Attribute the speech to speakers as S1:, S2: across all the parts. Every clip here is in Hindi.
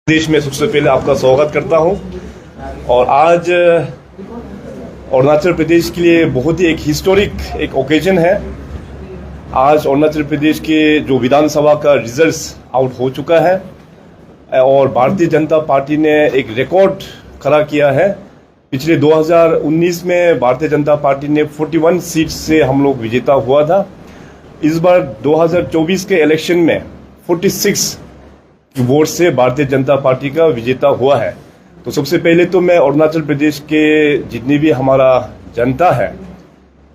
S1: देश में सबसे पहले आपका स्वागत करता हूं। और आज अरुणाचल प्रदेश के लिए बहुत ही एक हिस्टोरिक एक ओकेजन है। आज अरुणाचल प्रदेश के जो विधानसभा का रिजल्ट्स आउट हो चुका है और भारतीय जनता पार्टी ने एक रिकॉर्ड खड़ा किया है। पिछले 2019 में भारतीय जनता पार्टी ने 41 सीट से हम लोग विजेता हुआ था। इस बार 2024 के इलेक्शन में 46 वोट से भारतीय जनता पार्टी का विजेता हुआ है। तो सबसे पहले तो मैं अरुणाचल प्रदेश के जितनी भी हमारा जनता है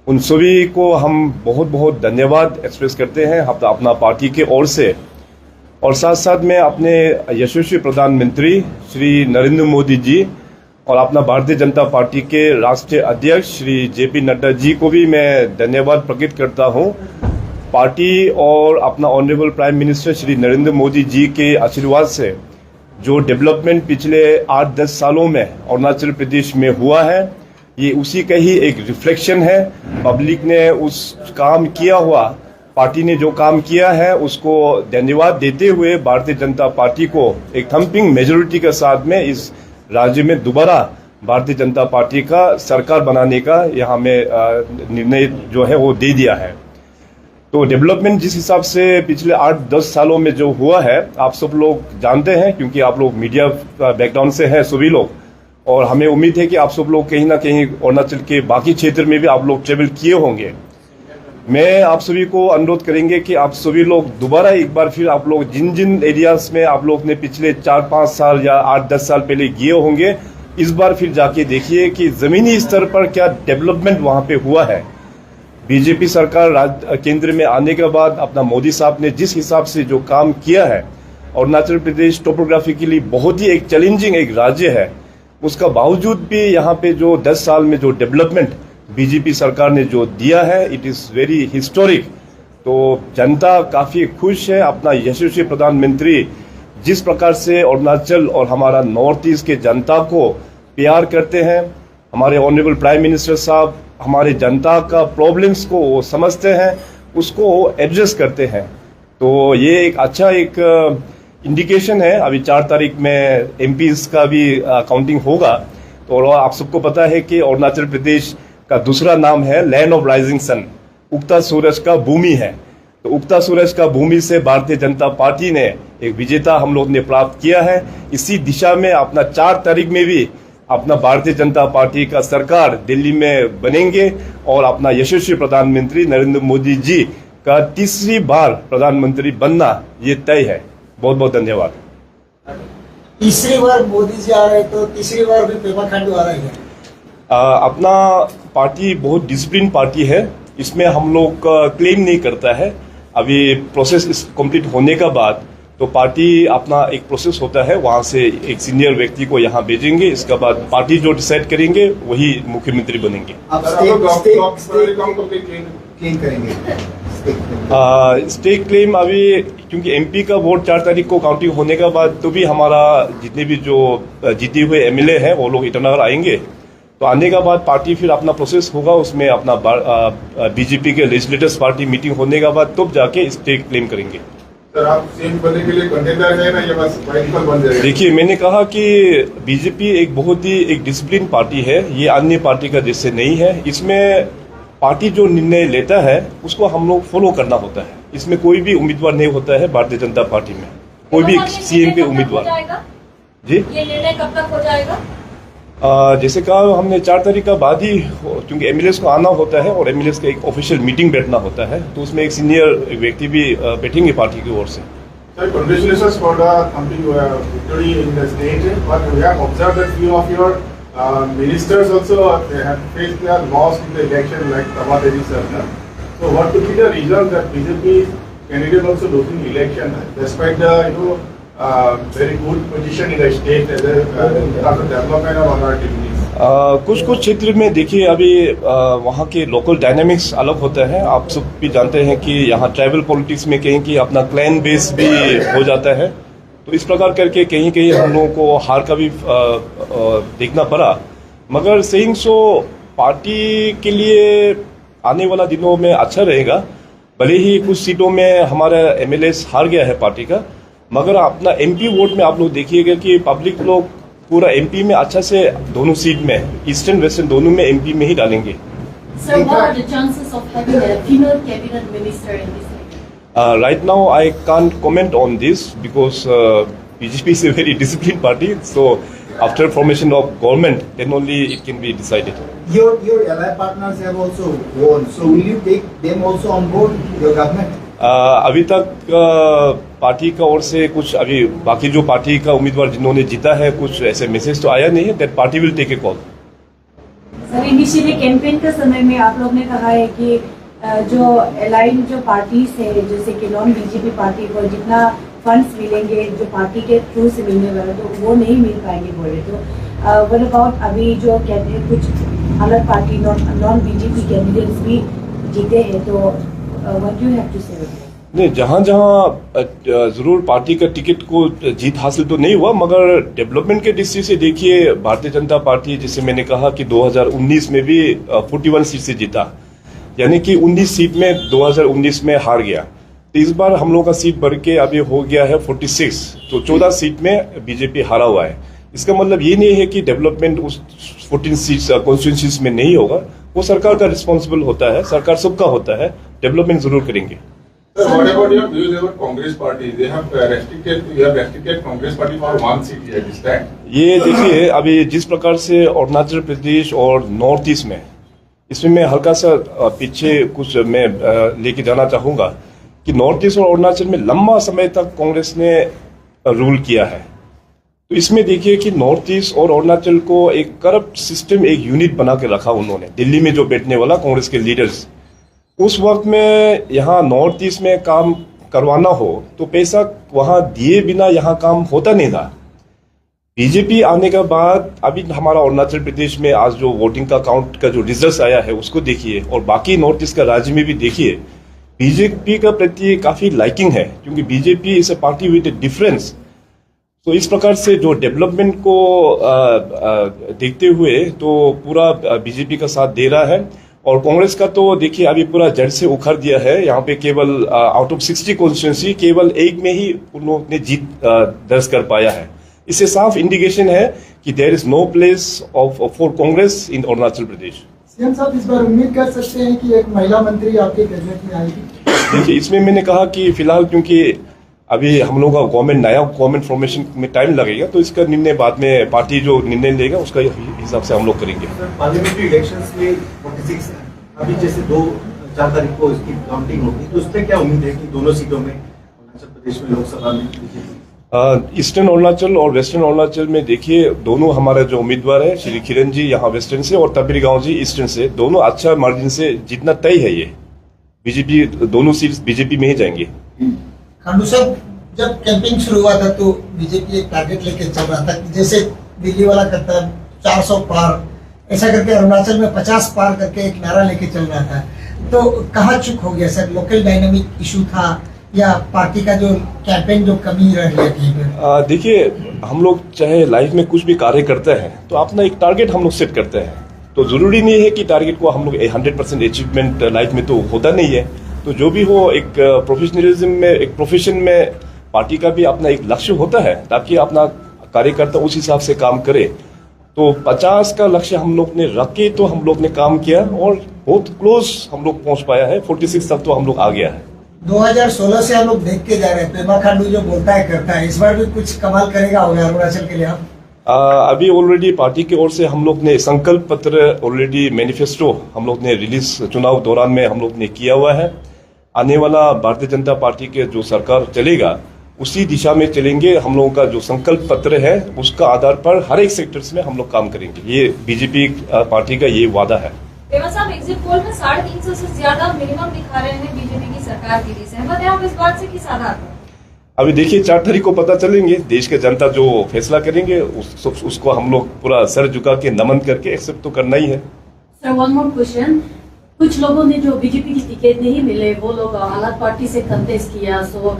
S1: उन सभी को हम बहुत बहुत धन्यवाद एक्सप्रेस करते हैं अपना पार्टी के ओर से। और साथ साथ में अपने यशस्वी प्रधानमंत्री श्री नरेंद्र मोदी जी और अपना भारतीय जनता पार्टी के राष्ट्रीय अध्यक्ष श्री जेपी नड्डा जी को भी मैं धन्यवाद प्रकट करता हूं। पार्टी और अपना honourable prime minister Shri Narendra Modi ji के आशीर्वाद से जो डेवलपमेंट पिछले 8-10 सालों में अरुणाचल प्रदेश में हुआ है, ये उसी का ही एक रिफ्लेक्शन है। पब्लिक ने उस काम किया हुआ, पार्टी ने जो काम किया है उसको धन्यवाद देते हुए भारतीय जनता पार्टी को एक थम्पिंग मेजोरिटी के साथ में इस राज्य में दोबारा भारतीय जनता पार्टी का सरकार बनाने का यहाँ में निर्णय जो है वो दे दिया है। तो डेवलपमेंट जिस हिसाब से पिछले 8-10 सालों में जो हुआ है आप सब लोग जानते हैं, क्योंकि आप लोग मीडिया बैकग्राउंड से हैं सभी लोग। और हमें उम्मीद है कि आप सब लोग कहीं ना कहीं अरुणाचल के बाकी क्षेत्र में भी आप लोग ट्रेवल किए होंगे। मैं आप सभी को अनुरोध करेंगे कि आप सभी लोग दोबारा एक बार फिर आप लोग जिन जिन एरियाज में आप लोग ने पिछले 4-5 साल या 8-10 साल पहले गए होंगे, इस बार फिर जाके देखिए कि जमीनी स्तर पर क्या डेवलपमेंट वहां पे हुआ है। बीजेपी सरकार केंद्र में आने के बाद अपना मोदी साहब ने जिस हिसाब से जो काम किया है, अरुणाचल प्रदेश टोपोग्राफिकली बहुत ही एक चैलेंजिंग एक राज्य है, उसका बावजूद भी यहाँ पे जो 10 साल में जो डेवलपमेंट बीजेपी सरकार ने जो दिया है, इट इज वेरी हिस्टोरिक। तो जनता काफी खुश है। अपना यशस्वी प्रधानमंत्री जिस प्रकार से अरुणाचल और हमारा नॉर्थ ईस्ट के जनता को प्यार करते हैं, हमारे ऑनरेबल प्राइम मिनिस्टर साहब हमारे जनता का प्रॉब्लम्स को वो समझते हैं, उसको एड्रेस करते हैं। तो ये एक अच्छा एक इंडिकेशन है। अभी 4 तारीख में एमपीज का भी काउंटिंग होगा। तो आप सबको पता है कि अरुणाचल प्रदेश का दूसरा नाम है लैंड ऑफ राइजिंग सन, उगता सूरज का भूमि है। तो उगता सूरज का भूमि से भारतीय जनता पार्टी ने एक विजेता हम लोग ने प्राप्त किया है। इसी दिशा में अपना 4 तारीख में भी अपना भारतीय जनता पार्टी का सरकार दिल्ली में बनेंगे और अपना यशस्वी प्रधानमंत्री नरेंद्र मोदी जी का तीसरी बार प्रधानमंत्री बनना ये तय है। बहुत बहुत धन्यवाद।
S2: तीसरी बार मोदी जी आ रहे तो तीसरी बार भी पेमा खांडू आ रहे हैं।
S1: अपना पार्टी बहुत डिसिप्लिन पार्टी है, इसमें हम लोग क्लेम नहीं करता है। अभी प्रोसेस कंप्लीट होने का बाद तो पार्टी अपना एक प्रोसेस होता है, वहां से एक सीनियर व्यक्ति को यहाँ भेजेंगे। इसके बाद पार्टी जो डिसाइड करेंगे वही मुख्यमंत्री बनेंगे। स्टेक क्लेम अभी क्योंकि एमपी का वोट 4 तारीख को काउंटिंग होने के बाद तो भी हमारा जितने भी जो जीते हुए एमएलए हैं वो लोग ईटानगर आएंगे। तो आने के बाद पार्टी फिर अपना प्रोसेस होगा, उसमें अपना बीजेपी के लेजिस्लेटिव पार्टी मीटिंग होने के बाद तब जाके स्टेक क्लेम करेंगे।
S3: सर, आप सीएम बनने के लिए कंटेंडर है ना, ये बस पॉलिटिकल बन जाएगा?
S1: देखिए, मैंने कहा कि बीजेपी एक बहुत ही एक डिसिप्लिन पार्टी है, ये अन्य पार्टी का जैसे नहीं है। इसमें पार्टी जो निर्णय लेता है उसको हम लोग फॉलो करना होता है। इसमें कोई भी उम्मीदवार नहीं होता है भारतीय जनता पार्टी में, कोई भी सीएम के उम्मीदवार। जी, ये निर्णय कब तक हो जाएगा? जैसे कहा हमने 4 तारीख का बाद ही, क्योंकि एमएलएस को आना होता है और एमएलएस का एक ऑफिशियल मीटिंग बैठना होता है, तो उसमें एक सीनियर व्यक्ति भी बैठेंगे पार्टी की ओर से।
S3: Sir, congratulations for the victory in the state, but we have observed that few of your ministers also have faced their loss in the election like Taba Devi sir. So what could be the reason that BJP candidate also losing election despite the very good position in the state as a development of our activities?
S1: कुछ क्षेत्र में देखिए अभी वहाँ के लोकल डायनामिक्स अलग होता है। आप सब भी जानते हैं कि यहाँ ट्राइबल पॉलिटिक्स में कहीं की अपना क्लैन बेस भी हो जाता है। तो इस प्रकार करके कहीं कहीं हम लोगों को हार का भी देखना पड़ा। मगर सेइंग सो पार्टी के लिए आने वाला दिनों में अच्छा रहेगा। भले ही कुछ सीटों में हमारा एमएलए हार गया है पार्टी का, मगर अपना एमपी वोट में आप लोग देखिएगा कि पब्लिक लोग पूरा एमपी में अच्छा से दोनों सीट में ईस्टर्न वेस्टर्न दोनों में एमपी में ही डालेंगे.
S4: Sir, what are the chances of having a female cabinet minister in this election?
S1: Right now, I can't comment on this because BJP is a very disciplined party. So, after formation of government, then only it can be decided.
S2: Your ally partners have also won, so will you take them also on board your government?
S1: अभी तक पार्टी का ओर से कुछ अभी बाकी जो पार्टी का उम्मीदवार जिन्होंने जीता है कुछ ऐसे मैसेज तो आया नहीं है. That party will take a call.
S4: Sir, initially campaign के समय में आप लोग ने कहा है कि जो अलाइन जो पार्टीज है जैसे कि नॉन बीजेपी पार्टी को जितना फंड्स मिलेंगे जो पार्टी के थ्रू से मिलने वाला तो वो नहीं मिल पाएंगे बोले. तो व्हाट अबाउट अभी जो कहते हैं कुछ अलग पार्टी नॉन बीजेपी कैंडिडेट्स भी जीते हैं तो व्हाट यू हैव टू से?
S1: नहीं, जहाँ जहाँ जरूर पार्टी का टिकट को जीत हासिल तो नहीं हुआ मगर डेवलपमेंट के दृष्टि से देखिए भारतीय जनता पार्टी जैसे मैंने कहा कि 2019 में भी 41 सीट से जीता यानी कि 19 सीट में 2019 में हार गया. तो इस बार हम लोग का सीट बढ़ के अभी हो गया है 46. तो 14 सीट में बीजेपी हारा हुआ है. इसका मतलब ये नहीं है कि डेवलपमेंट उस 14 सीट कॉन्स्टिट्यूंसीज में नहीं होगा. वो सरकार का रिस्पॉन्सिबल होता है, सरकार सबका होता है. डेवलपमेंट जरूर करेंगे.
S3: Sir, what about your views about Congress party? You have restricted Congress party for 1 seat here this time.
S1: ये देखिए अभी जिस प्रकार से अरुणाचल प्रदेश और नॉर्थ ईस्ट में इसमें मैं हल्का सा पीछे कुछ मैं लेके जाना चाहूंगा कि नॉर्थ ईस्ट और अरुणाचल में लंबा समय तक कांग्रेस ने रूल किया है. तो इसमें देखिए कि नॉर्थ ईस्ट और अरुणाचल को एक करप्ट सिस्टम एक यूनिट बना के रखा उन्होंने. दिल्ली में जो बैठने वाला कांग्रेस के लीडर्स उस वक्त में यहाँ नॉर्थ ईस्ट में काम करवाना हो तो पैसा वहां दिए बिना यहाँ काम होता नहीं था. बीजेपी आने के बाद अभी हमारा अरुणाचल प्रदेश में आज जो वोटिंग का काउंट का जो रिजल्ट आया है उसको देखिए और बाकी नॉर्थ ईस्ट का राज्य में भी देखिए बीजेपी का प्रति काफी लाइकिंग है क्योंकि BJP is a party with A difference. तो इस प्रकार से जो डेवलपमेंट को देखते हुए तो पूरा बीजेपी का साथ दे रहा है. और कांग्रेस का तो देखिए अभी पूरा जड़ से उखड़ दिया है. यहाँ पे केवल आउट ऑफ 60 कॉन्स्टिट्यूंसी केवल एक में ही उन लोगों ने जीत दर्ज कर पाया है. इससे साफ इंडिकेशन है कि there is no place for Congress in Arunachal Pradesh.
S2: CM साहब इस बार उम्मीद कर सकते हैं कि एक महिला मंत्री आपके कैबिनेट में आएगी?
S1: देखिए इसमें मैंने कहा कि फिलहाल क्योंकि अभी हम लोग का नया गवर्नमेंट फॉर्मेशन में टाइम लगेगा तो इसका निर्णय बाद में पार्टी जो निर्णय लेगा उसका हिसाब से हम लोग करेंगे.
S5: पार्लियामेंट्री इलेक्शंस में 46 अभी जैसे 2-4 तारीख को इसकी काउंटिंग होगी तो उससे क्या उम्मीद है कि दोनों सीटों में अरुणाचल प्रदेश में लोकसभा में
S1: ईस्टर्न अरुणाचल और वेस्टर्न अरुणाचल में देखिए दोनों हमारे जो उम्मीदवार है श्री किरण जी यहाँ वेस्टर्न से और तबीर गांव जी ईस्टर्न से दोनों अच्छा मार्जिन से जितना तय है. ये बीजेपी दोनों सीट बीजेपी में ही जाएंगे.
S2: खांडू साहब जब कैंपिंग शुरू हुआ था तो बीजेपी एक टारगेट लेके चल रहा था जैसे दिल्ली वाला करता है 400 पार ऐसा करके अरुणाचल में 50 पार करके एक नारा लेके चल रहा था. तो कहाँ चुक हो गया सर? लोकल डायनामिक इशू था या पार्टी का जो कैंपेन जो कमी रह गया कहीं पे?
S1: देखिए हम लोग चाहे लाइफ में कुछ भी कार्य करते हैं तो अपना एक टारगेट हम लोग सेट करते हैं. तो जरूरी नहीं है कि टारगेट को हम लोग 100% अचीवमेंट लाइफ में तो होता नहीं है. तो जो भी हो एक प्रोफेशनलिज्म में एक प्रोफेशन में पार्टी का भी अपना एक लक्ष्य होता है ताकि अपना कार्यकर्ता उस हिसाब से काम करे. तो 50 का लक्ष्य हम लोग ने रख के तो हम लोग ने काम किया और बहुत क्लोज हम लोग पहुंच पाया है. 46 तक तो हम लोग आ गया है.
S2: 2016 से हम लोग देख के जा रहे हैं पेमा खांडू जो बोलता है करता है. इस बार भी कुछ कमाल करेगा होगा अरुणाचल के लिए आप?
S1: अभी ऑलरेडी पार्टी की ओर से हम लोग ने संकल्प पत्र ऑलरेडी मैनिफेस्टो हम लोग ने रिलीज चुनाव दौरान में हम लोग ने किया हुआ है. आने वाला भारतीय जनता पार्टी के जो सरकार चलेगा उसी दिशा में चलेंगे. हम लोगों का जो संकल्प पत्र है उसका आधार पर हर एक सेक्टर्स में हम लोग काम करेंगे. ये बीजेपी पार्टी का ये वादा है.
S6: पेमा साहब एग्जिट पोल में 350 से ज्यादा मिनिमम दिखा रहे हैं बीजेपी की सरकार के लिए. सहमत है आप इस बात से किस आधार पर?
S1: अभी देखिए 4 तारीख को पता चलेंगे. देश के जनता जो फैसला करेंगे उसको हम लोग पूरा सर झुका के नमन करके एक्सेप्ट तो करना ही है.
S4: Sir one more question. कुछ लोगों ने जो बीजेपी की टिकट नहीं मिले वो लोग अलग पार्टी से कंटेस्ट किया. सो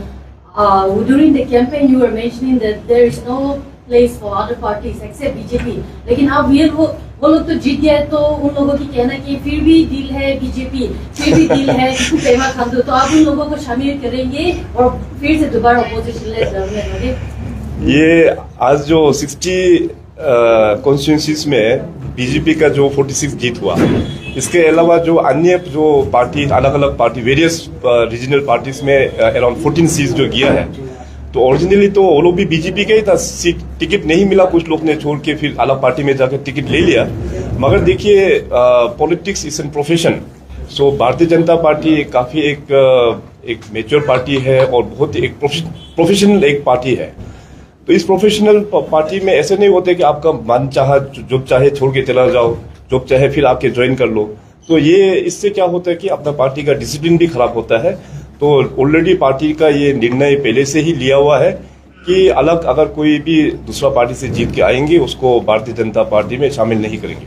S4: during the campaign you were mentioning that there is no
S7: place for other parties except BJP. लेकिन अब ये वो लोग तो जीत गए, तो उन लोगों की कहना कि फिर भी डील है बीजेपी, फिर भी डील है पेमा खांडू, तो आप उन लोगों को शामिल करेंगे और फिर से दोबारा अपोजिशन ले जाओगे?
S1: ये आज जो 60 कॉन्स्टिट्यूंसीज में बीजेपी का जो 46 जीत हुआ, इसके अलावा जो अन्य जो पार्टी अलग अलग पार्टी वेरियस रीजनल पार्टीज में अराउंड 14 सीट्स जो गया है, तो ओरिजिनली तो वो लोग भी बीजेपी का ही था, टिकट नहीं मिला, कुछ लोग ने छोड़ के फिर अलग पार्टी में जाकर टिकट ले लिया। मगर देखिए politics is an profession, so Bharatiya Janata party काफी एक मेच्योर पार्टी है और बहुत एक प्रोफेशनल एक पार्टी है। तो इस प्रोफेशनल पार्टी में ऐसे नहीं होते कि आपका मन चाहा जब चाहे छोड़ के चला जाओ, जब चाहे फिर आके ज्वाइन कर लो। तो ये इससे क्या होता है कि अपना पार्टी का डिसिप्लिन भी खराब होता है। तो ऑलरेडी पार्टी का ये निर्णय पहले से ही लिया हुआ है कि अलग अगर कोई भी दूसरा पार्टी से जीत के आएंगे उसको भारतीय जनता पार्टी में शामिल नहीं करेंगे।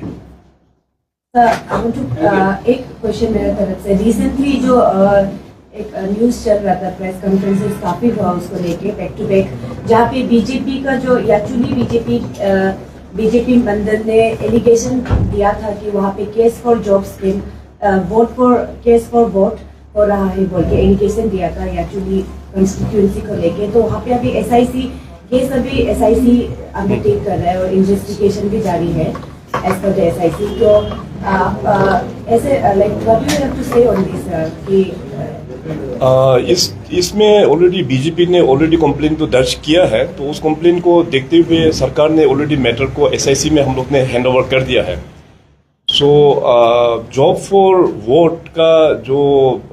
S4: एक क्वेश्चन मेरे तरफ से, रिसेंटली जो एक न्यूज चल रहा था, प्रेस कॉन्फ्रेंसेस काफी हुआ उसको लेके बैक टू बैक, जहाँ पे बीजेपी का जो एक्चुअली बीजेपी मंडल ने एलिगेशन दिया था कि वहाँ पे case for job scheme, case for vote हो रहा है बोल के एलिगेशन दिया था एक्चुअली कॉन्स्टिट्यूंसी को लेके। तो वहाँ पे अभी एसआईसी केस अंडरटेक कर रहा है और इन्वेस्टिगेशन भी जारी है एज पर द एसआईसी। तो ऐसे like what you have to say on this कि
S1: इसमें ऑलरेडी बीजेपी ने ऑलरेडी कंप्लेन तो दर्ज किया है, तो उस कंप्लेन को देखते हुए सरकार ने ऑलरेडी मैटर को एसआईसी में हम लोग ने हैंडओवर कर दिया है। सो जॉब फॉर वोट का जो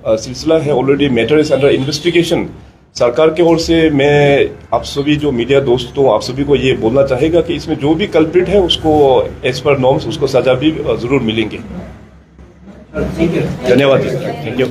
S1: सिलसिला है, already matter is under investigation. सरकार की ओर से मैं आप सभी जो मीडिया दोस्तों आप सभी को ये बोलना चाहेगा कि इसमें जो भी कल्प्रिट है उसको एज पर नॉर्म्स उसको सजा भी जरूर मिलेंगे। धन्यवाद। Thank you.